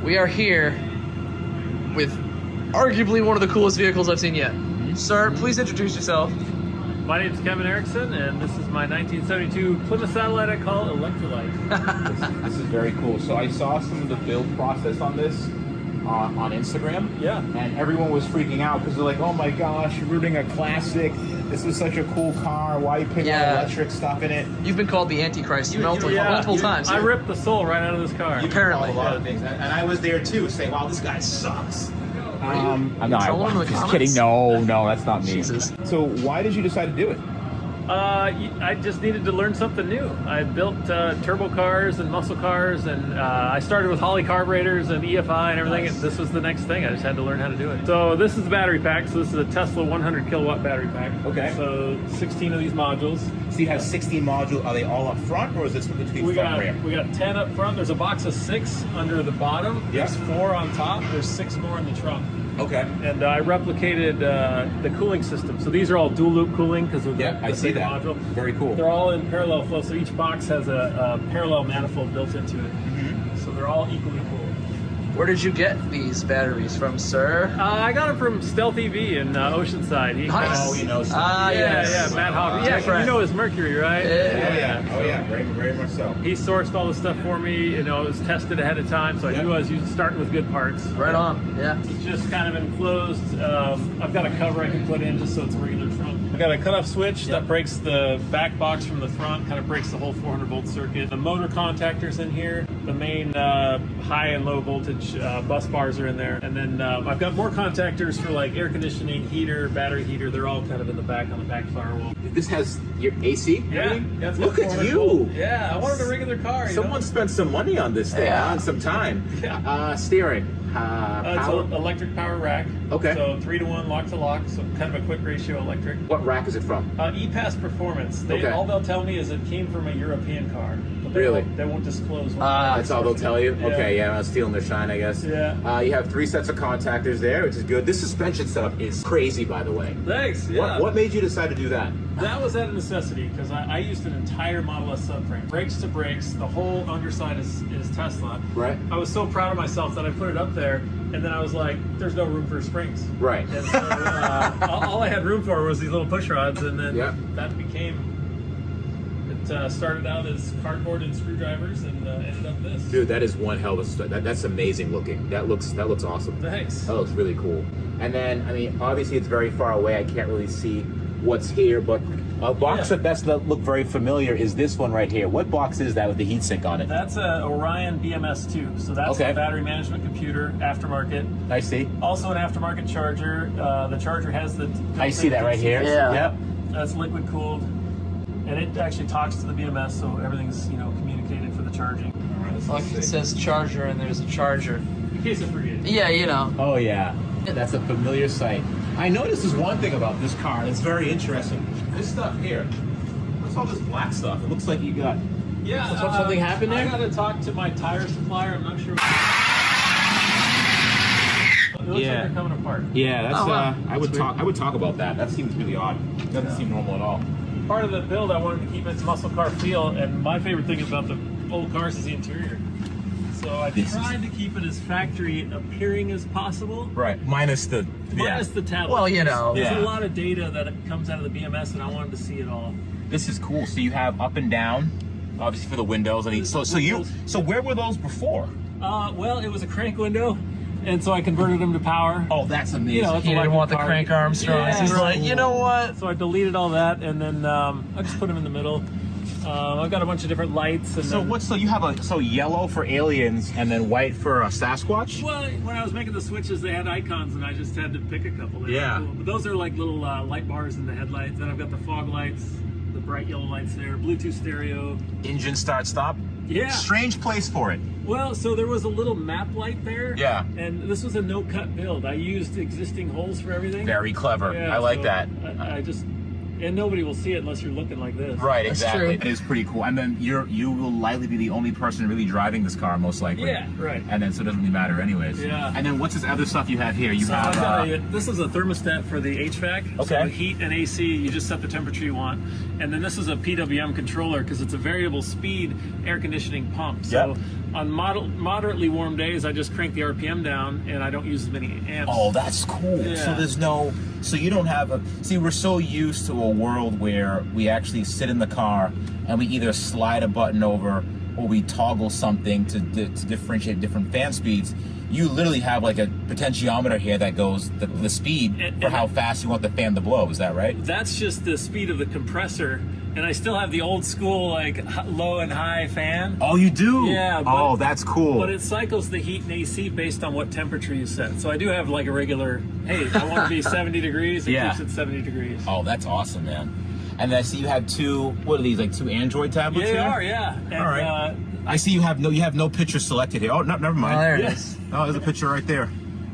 We are here with arguably one of the coolest vehicles I've seen yet. Sir, please introduce yourself. My name is Kevin Erickson, and this is my 1972 Plymouth Satellite I call Electrolyte. This is very cool. So I saw some of the build process on this on Instagram. Yeah. And everyone was freaking out because they're like, oh my gosh, you're rooting a classic. This is such a cool car. Why are you putting all electric stuff in it? You've been called the Antichrist multiple times. I ripped the soul right out of this car. Apparently. A lot of things. And I was there too, saying, wow, this guy sucks. I'm just kidding. No, that's not me. Jesus. So why did you decide to do it? I just needed to learn something new. I built turbo cars and muscle cars, and I started with Holley carburetors and EFI and everything. Nice. And this was the next thing. I just had to learn how to do it. So this is the battery pack. So this is a Tesla 100 kilowatt battery pack. Okay. So 16 of these modules. So you have 16 modules. Are they all up front, or is this between front and rear? We got 10 up front. There's a box of 6 under the bottom. Yeah. There's 4 on top. There's 6 more in the trunk. Okay. And I replicated the cooling system. So these are all dual loop cooling because of I see big that. module. Very cool. They're all in parallel flow. So each box has a parallel manifold built into it. Mm-hmm. So they're all equally cooled. Where did you get these batteries from, sir? I got them from Stealth EV in Oceanside. Nice. Oh, you know. Yes. Matt Hawk. Yeah, You know his Mercury, right? Yeah. Very, very much so. He sourced all the stuff for me. You know, it was tested ahead of time, so I knew I was starting with good parts. Right on. Yeah. It's just kind of enclosed. I've got a cover I can put in just so it's a regular trunk. I've got a cutoff switch that breaks the back box from the front, kind of breaks the whole 400 volt circuit. The motor contactors in here. The main high and low voltage bus bars are in there. And then I've got more contactors for like air conditioning, heater, battery heater. They're all kind of in the back on the back firewall. This has your AC? Yeah. It's Look got at 400 you. volt. Yeah, I wanted a regular car. Someone spent some money on this thing, Yeah. and some time. Yeah. Steering. It's Power. an electric power rack. Okay. So 3-to-1 lock to lock. So kind of a quick ratio electric. What rack is it from? E-Pass Performance. Okay. All they'll tell me is it came from a European car. But Really? They won't disclose. That's all they'll tell you? Yeah. Okay, yeah, I'm stealing their shine, I guess. Yeah. You have 3 sets of contactors there, which is good. This suspension setup is crazy, by the way. Thanks. Yeah. What made you decide to do that? That was out of necessity because I used an entire Model S subframe. Brakes to brakes. The whole underside is Tesla. Right. I was so proud of myself that I put it up there, and then I was like, "There's no room for springs." Right. And so all I had room for was these little push rods, and then that became. It started out as cardboard and screwdrivers, and ended up this. Dude, that is one hell of a that's amazing looking. That looks awesome. Thanks. That looks really cool. And then, I mean, obviously it's very far away. I can't really see what's here, but a box that look very familiar is this one right here. What box is that with the heatsink on it? That's a Orion BMS2. So that's a battery management computer, aftermarket. I see. Also an aftermarket charger. The charger has the... I see that right here. Yeah. Yep. That's liquid cooled. And it actually talks to the BMS, so everything's, communicated for the charging. Like it says charger and there's a charger. In case I forget. Yeah, Oh yeah, that's a familiar sight. I noticed this one thing about this car that's very interesting. This stuff here, what's all this black stuff? It looks like you got... Yeah. Something happened there? I got to talk to my tire supplier. I'm not sure. It looks like they're coming apart. Yeah, that's I would weird. talk about that. That seems really odd. Doesn't seem normal at all. Part of the build, I wanted to keep its muscle car feel, and my favorite thing about the old cars is the interior. So I tried to keep it as factory appearing as possible. Right. Minus the tablet. Well, There's a lot of data that comes out of the BMS, and I wanted to see it all. This is cool. So you have up and down, obviously for the windows. So where were those before? Well, it was a crank window, and so I converted them to power. Oh, that's amazing. It's He didn't want the crank arm strong. Yeah, He's right. like, you know what? So I deleted all that, and then I just put them in the middle. I've got a bunch of different lights. And you have yellow for aliens and then white for Sasquatch? Well, when I was making the switches, they had icons, and I just had to pick a couple. They were cool. But those are like little light bars in the headlights. Then I've got the fog lights, the bright yellow lights there, Bluetooth stereo. Engine start stop? Yeah. Strange place for it. Well, so there was a little map light there. Yeah. And this was a no-cut build. I used existing holes for everything. Very clever. Yeah, I like so that. I just... And nobody will see it unless you're looking like this. Right, That's exactly. true. It is pretty cool. And then you will likely be the only person really driving this car, most likely. Yeah, right. And then so it doesn't really matter anyways. Yeah. And then what's this other stuff you have here? You So have this is a thermostat for the HVAC. Okay. So heat and AC, you just set the temperature you want. And then this is a PWM controller because it's a variable speed air conditioning pump. So on moderately warm days, I just crank the RPM down and I don't use as many amps. Oh, that's cool. Yeah. So there's no, so you don't have a, see, we're so used to a world where we actually sit in the car and we either slide a button over or we toggle something to differentiate different fan speeds. You literally have like a potentiometer here that goes the speed for how fast you want the fan to blow. Is that right? That's just the speed of the compressor. And I still have the old school like low and high fan. Oh, you do? Yeah. Oh, that's cool. But it cycles the heat and AC based on what temperature you set. So I do have like a regular, hey, I want to be 70 degrees. It keeps it 70 degrees. Oh, that's awesome, man. And I see you have two, what are these, like two Android tablets here? They are, yeah. And, all right. I see you have no picture selected here. Oh, no, never mind. Oh, there it is. Oh, there's a picture right there.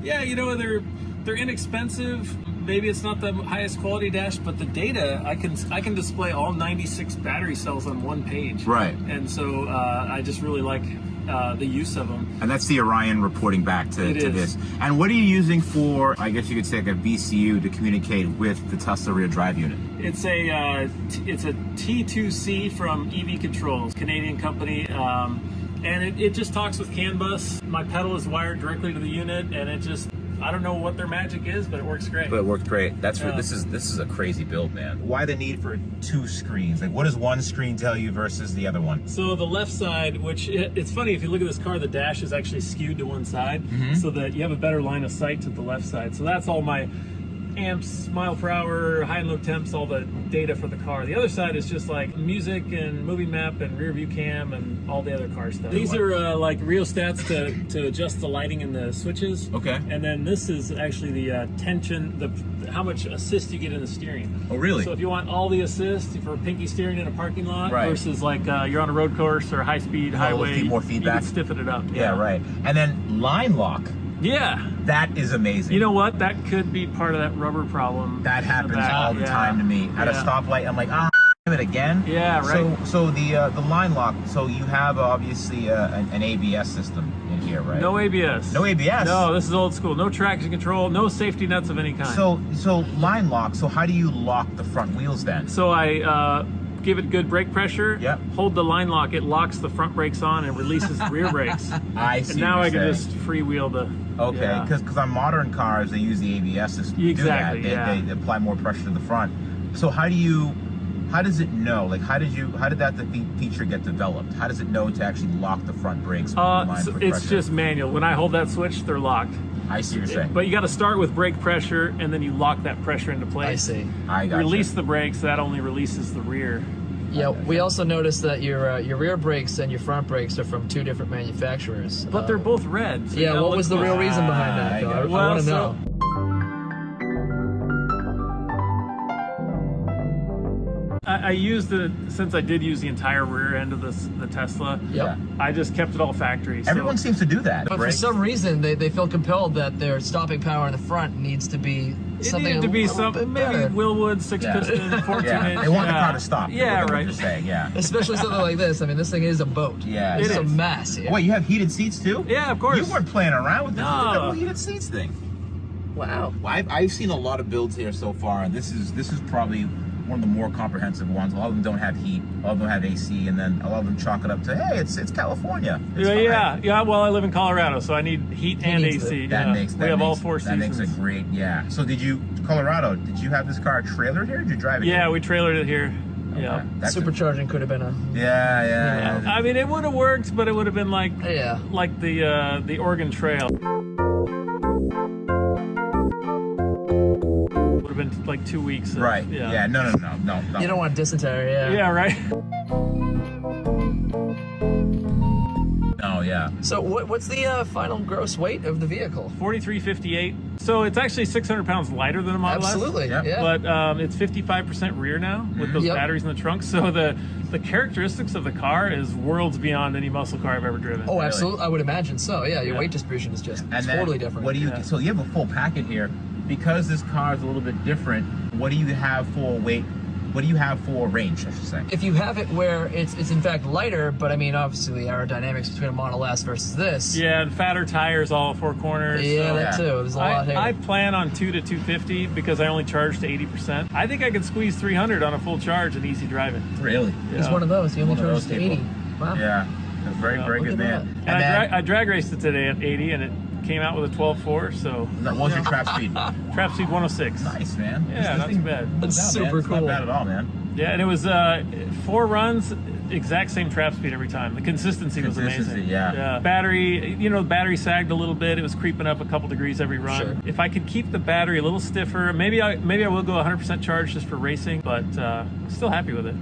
Yeah, you know, they're inexpensive. Maybe it's not the highest quality dash, but the data, I can display all 96 battery cells on one page. Right. And so I just really like the use of them. And that's the Orion reporting back to this. And what are you using for, I guess you could say, like a VCU to communicate with the Tesla rear drive unit? It's a T2C from EV Controls, Canadian company. And it just talks with CAN bus. My pedal is wired directly to the unit, and it just, I don't know what their magic is, but it works great. But it worked great. That's this is a crazy build, man. Why the need for two screens? Like, what does one screen tell you versus the other one? So the left side, which it's funny, if you look at this car, the dash is actually skewed to one side, so that you have a better line of sight to the left side. So that's all my amps, mile per hour, high and low temps, all the data for the car. The other side is just like music and movie map and rear view cam and all the other car stuff. These are like rheostats to adjust the lighting and the switches. Okay. And then this is actually the tension, how much assist you get in the steering. Oh, really? So if you want all the assist for pinky steering in a parking lot versus like you're on a road course or high speed highway, more feedback. You can stiffen it up. Yeah, right. And then line lock. Yeah. That is amazing. You know what? That could be part of that rubber problem. That happens all the time to me. At a stoplight, I'm like, it again. Yeah, right. So the line lock. So you have obviously an ABS system in here, right? No ABS. No ABS. No, this is old school. No traction control. No safety nets of any kind. So line lock. So how do you lock the front wheels then? So I give it good brake pressure. Yep. Hold the line lock. It locks the front brakes on and releases the rear brakes. I see. And now I can just freewheel the. Okay, because on modern cars they use the ABS system to exactly, do that. They apply more pressure to the front. So how does it know? Like how did that feature get developed? How does it know to actually lock the front brakes? It's just manual. When I hold that switch, they're locked. I see what you're saying. But you got to start with brake pressure, and then you lock that pressure into place. I see. I got Release the brakes. That only releases the rear. Yeah, we also noticed that your rear brakes and your front brakes are from two different manufacturers. But they're both red. So yeah, what was the real reason behind that, Phil? I want to know. I used it, since I did use the entire rear end of the Tesla, Yep. I just kept it all factory. Everyone seems to do that. But for some reason, they feel compelled that their stopping power in the front needs to be something needed to be bit maybe better. Willwood 6-piston, 14-inch. They want the car to stop. Yeah, What right. you're saying, yeah. Especially something like this. I mean, this thing is a boat. Yeah, It's it a is. mess here. Wait, you have heated seats too? Yeah, of course. You weren't playing around with this No. double heated seats thing. Wow. I've seen a lot of builds here so far, and this is probably one of the more comprehensive ones. A lot of them don't have heat, a lot of them have AC, and then a lot of them chalk it up to, hey, it's California. It's fine. Yeah. Well, I live in Colorado, so I need heat and AC. We have all four seasons. That makes a great, yeah. So did you have this car trailered here, or did you drive it here? Yeah, we trailered it here. Okay. Yeah. That's Supercharging could have been a... Yeah. I mean, it would have worked, but it would have been like the Oregon Trail. Would have been like 2 weeks. Right. Yeah. Yeah. No. You don't want dysentery, Yeah, right. Oh, yeah. So what's the final gross weight of the vehicle? 4358. So it's actually 600 pounds lighter than a Model S. Absolutely. Yep. Yeah. But it's 55% rear now with those Yep. batteries in the trunk. So the characteristics of the car is worlds beyond any muscle car I've ever driven. Oh, absolutely. I would imagine so. Yeah, your weight distribution is just totally different. What do you? So you have a full packet here, because this car is a little bit different. What do you have for weight? What do you have for range, I should say? If you have it where it's in fact lighter, but I mean, obviously the aerodynamics between a Model S versus this. Yeah, and fatter tires all four corners. Yeah, so that too. There's a lot here. I plan on 2 to 250 because I only charge to 80%. I think I could squeeze 300 on a full charge and easy driving. Really? He's one of those. He only One of charges those to 80. people. Wow. Yeah. Very Look good at man. And I drag raced it today at 80, and it came out with a 12.4. So What was your trap speed? trap speed 106. Nice, man. Yeah, not too bad. That's super It's cool. not bad at all, man. Yeah, and it was 4 runs, exact same trap speed every time. The consistency was amazing. Yeah. Battery, the battery sagged a little bit. It was creeping up a couple degrees every run. Sure. If I could keep the battery a little stiffer, maybe I will go 100% charge just for racing, but still happy with it.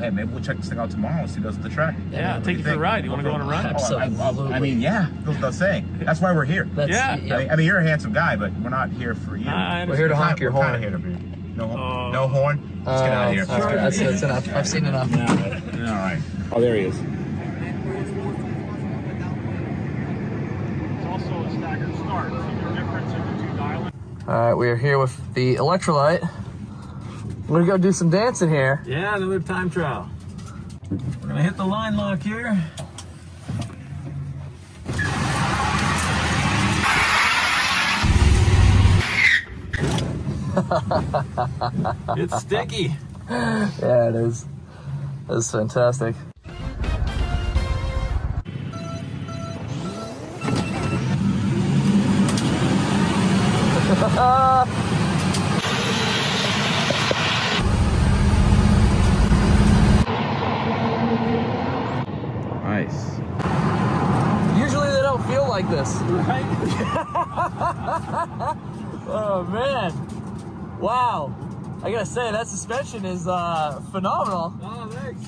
Hey, maybe we'll check this thing out tomorrow and see those at the track. Yeah, What do take you for a think? ride. You want to go on a run? Absolutely. I mean, yeah, that's what I'm saying. That's why we're here. That's, Yeah. I mean, you're a handsome guy, but we're not here for you. We're here to honk your We're horn. kinda here to no horn. Let's get out of here. That's enough. I've seen enough. All right. Oh, there he is. It's also a staggered start. See the difference in the 2 dial. All right, we are here with the Electrolyte. We're gonna go do some dancing here. Yeah, another time trial. We're gonna hit the line lock here. It's sticky. Yeah, it is. That's fantastic. Nice. Usually they don't feel like this. Right? Oh man. Wow. I gotta say, that suspension is phenomenal. Oh, thanks.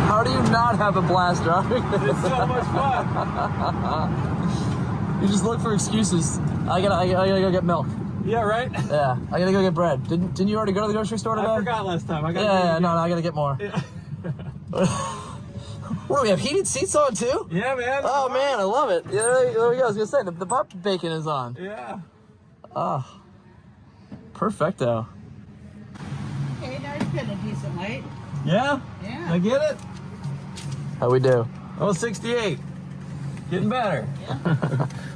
How do you not have a blast driving this? It's so much fun. You just look for excuses. I gotta go get milk. Yeah, right? Yeah, I gotta go get bread. Didn't you already go to the grocery store today? I forgot last time. I got Yeah, no, I gotta get more. Yeah. What do we have? Heated seats on too? Yeah, man. Oh man, I love it. Yeah, there we go. I was gonna say the butt bacon is on. Yeah. Ah, perfecto. Okay, now you're getting a decent light. Yeah? Yeah. I get it. How we do? Oh, 68. Getting better.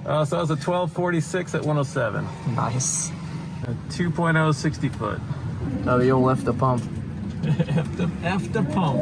So that was a 1246 at 107. Nice. A 2.0 60 foot. Oh, you'll lift the pump. F the pump.